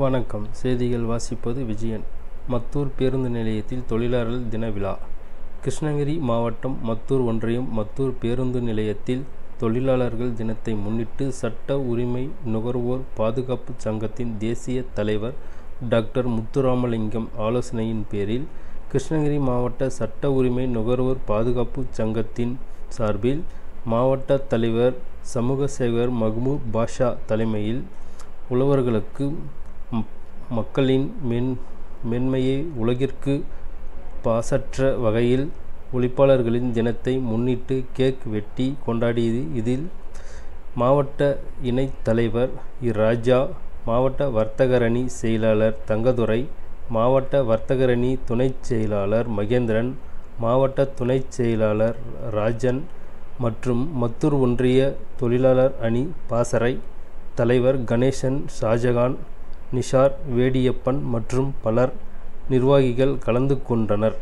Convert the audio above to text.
வணக்கம். செய்திகள் வாசிப்பது விஜயன். மத்தூர் பேருந்து நிலையத்தில் தொழிலாளர் தின விழா. கிருஷ்ணகிரி மாவட்டம் மத்தூர் ஒன்றியம் மத்தூர் பேருந்து நிலையத்தில் தொழிலாளர்கள் தினத்தை முன்னிட்டு சட்ட உரிமை நுகர்வோர் பாதுகாப்பு சங்கத்தின் தேசிய தலைவர் டாக்டர் முத்துராமலிங்கம் ஆலோசனையின் பேரில் கிருஷ்ணகிரி மாவட்ட சட்ட உரிமை நுகர்வோர் பாதுகாப்பு சங்கத்தின் சார்பில் மாவட்ட தலைவர் சமூக சேவகர் மஹ்மூத் பாஷா தலைமையில் உழவர்களுக்கு மக்களின் மேன்மையை உலகிற்கு பாசற்ற வகையில் உழைப்பாளர்களின் தினத்தை முன்னிட்டு கேக் வெட்டி கொண்டாடியது. இதில் மாவட்ட இணைத் தலைவர் ராஜா, மாவட்ட வர்த்தகரணி செயலாளர் தங்கதுரை, மாவட்ட வர்த்தகரணி துணைச் செயலாளர் மகேந்திரன், மாவட்ட துணைச் செயலாளர் ராஜன் மற்றும் மத்தூர் ஒன்றிய தொழிலாளர் அணி பாசறை தலைவர் கணேசன், ஷாஜகான், நிஷார், வேடியப்பன் மற்றும் பலர் நிர்வாகிகள் கலந்து கொண்டனர்.